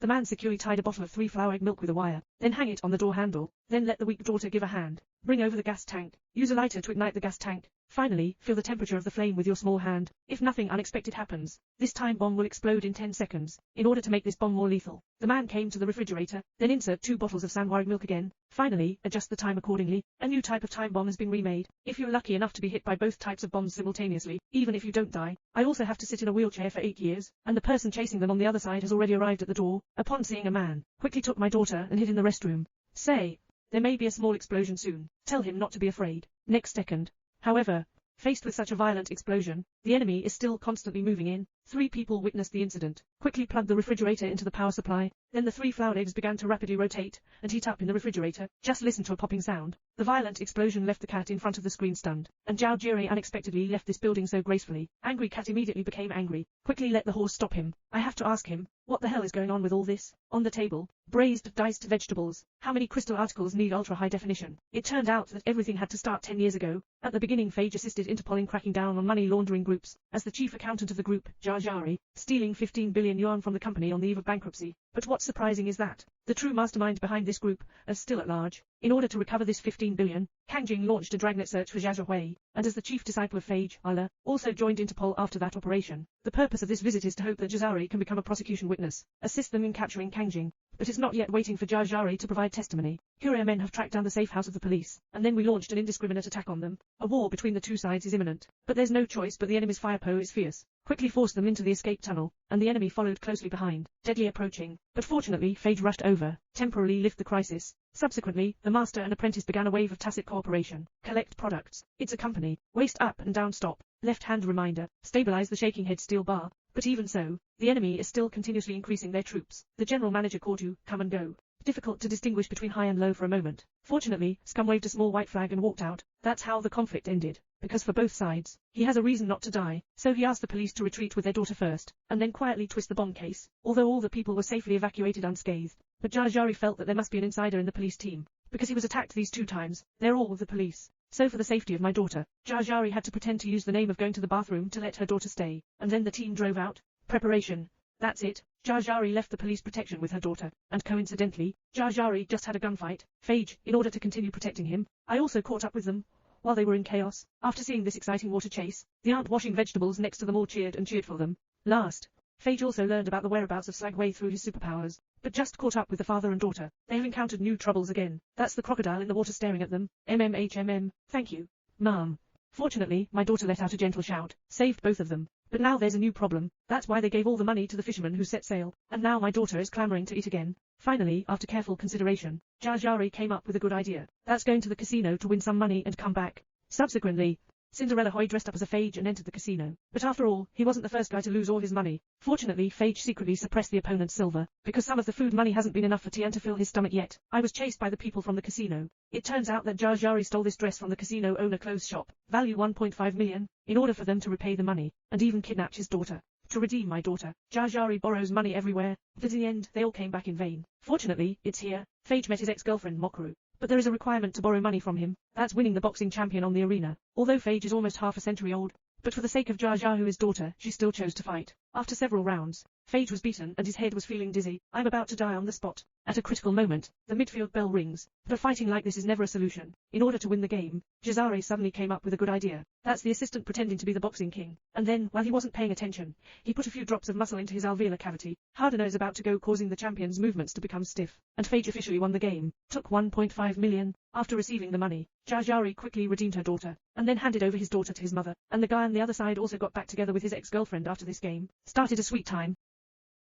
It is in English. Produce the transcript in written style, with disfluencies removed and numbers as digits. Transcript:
The man securely tied a bottle of 3-flower egg milk with a wire, then hang it on the door handle, then let the weak daughter give a hand. Bring over the gas tank. Use a lighter to ignite the gas tank. Finally, feel the temperature of the flame with your small hand. If nothing unexpected happens, this time bomb will explode in 10 seconds. In order to make this bomb more lethal, the man came to the refrigerator, then insert 2 bottles of Sanwar egg milk again. Finally, adjust the time accordingly. A new type of time bomb has been remade. If you're lucky enough to be hit by both types of bombs simultaneously, even if you don't die, I also have to sit in a wheelchair for 8 years, and the person chasing them on the other side has already arrived at the door. Upon seeing a man, quickly took my daughter and hid in the restroom. Say, there may be a small explosion soon. Tell him not to be afraid. Next second. However, faced with such a violent explosion, the enemy is still constantly moving in. 3 people witnessed the incident. Quickly plugged the refrigerator into the power supply. Then the 3 flowered eggs began to rapidly rotate and heat up in the refrigerator. Just listen to a popping sound. The violent explosion left the cat in front of the screen stunned, and Zhao Jire unexpectedly left this building so gracefully. Angry cat immediately became angry. Quickly let the horse stop him. I have to ask him, what the hell is going on with all this? On the table, braised diced vegetables. How many crystal articles need ultra-high definition? It turned out that everything had to start 10 years ago. At the beginning, Phage assisted Interpol in cracking down on money laundering groups, as the chief accountant of the group, Zhao Jire, stealing 15 billion yuan from the company on the eve of bankruptcy. But what's surprising is that the true mastermind behind this group is still at large. In order to recover this 15 billion, Kang Jing launched a dragnet search for Jia Zhuhui, and as the chief disciple of Phage, Allah, also joined Interpol after that operation. The purpose of this visit is to hope that Jazari can become a prosecution witness, assist them in capturing Kang Jing, but is not yet waiting for Zhao Jire to provide testimony. Courier men have tracked down the safe house of the police, and then we launched an indiscriminate attack on them. A war between the two sides is imminent, but there's no choice but the enemy's firepower is fierce. Quickly forced them into the escape tunnel, and the enemy followed closely behind, deadly approaching. But fortunately, Phage rushed over, temporarily lift the crisis. Subsequently, the master and apprentice began a wave of tacit cooperation. Collect products. It's a company. Waist up and down stop. Left hand reminder. Stabilize the shaking head steel bar. But even so, the enemy is still continuously increasing their troops. The general manager called to come and go. Difficult to distinguish between high and low for a moment. Fortunately, Scum waved a small white flag and walked out. That's how the conflict ended. Because for both sides, he has a reason not to die, so he asked the police to retreat with their daughter first, and then quietly twist the bomb case, although all the people were safely evacuated unscathed. But Zhao Jire felt that there must be an insider in the police team, because he was attacked these 2 times. They're all with the police. So for the safety of my daughter, Zhao Jire had to pretend to use the name of going to the bathroom to let her daughter stay, and then the team drove out. Preparation. That's it. Zhao Jire left the police protection with her daughter, and coincidentally, Zhao Jire just had a gunfight. Phage, in order to continue protecting him, I also caught up with them while they were in chaos. After seeing this exciting water chase, the aunt washing vegetables next to them all cheered and cheered for them. Last, Phage also learned about the whereabouts of Slagway through his superpowers, but just caught up with the father and daughter. They have encountered new troubles again. That's the crocodile in the water staring at them. Thank you, Mom. Fortunately, my daughter let out a gentle shout, saved both of them. But now there's a new problem. That's why they gave all the money to the fishermen who set sail, and now my daughter is clamoring to eat again. Finally, after careful consideration, Zhao Jire came up with a good idea. That's going to the casino to win some money and come back. Subsequently, Cinderella Hoy dressed up as a Phage and entered the casino. But after all, he wasn't the first guy to lose all his money. Fortunately, Phage secretly suppressed the opponent's silver, because some of the food money hasn't been enough for Tian to fill his stomach yet. I was chased by the people from the casino. It turns out that Zhao Jire stole this dress from the casino owner clothes shop, value 1.5 million, in order for them to repay the money, and even kidnapped his daughter. To redeem my daughter, Zhao Jire borrows money everywhere, but in the end, they all came back in vain. Fortunately, it's here. Phage met his ex-girlfriend Mokaru. But there is a requirement to borrow money from him. That's winning the boxing champion on the arena. Although Phage is almost half a century old, but for the sake of Zhao Jire, his daughter, she still chose to fight. After several rounds, Phage was beaten and his head was feeling dizzy. I'm about to die on the spot. At a critical moment, the midfield bell rings. But fighting like this is never a solution. In order to win the game, Jazare suddenly came up with a good idea. That's the assistant pretending to be the boxing king. And then, while he wasn't paying attention, he put a few drops of muscle into his alveolar cavity. Hardener is about to go, causing the champion's movements to become stiff. And Phage officially won the game. Took 1.5 million. After receiving the money, Zhao Jire quickly redeemed her daughter, and then handed over his daughter to his mother. And the guy on the other side also got back together with his ex-girlfriend after this game. Started a sweet time.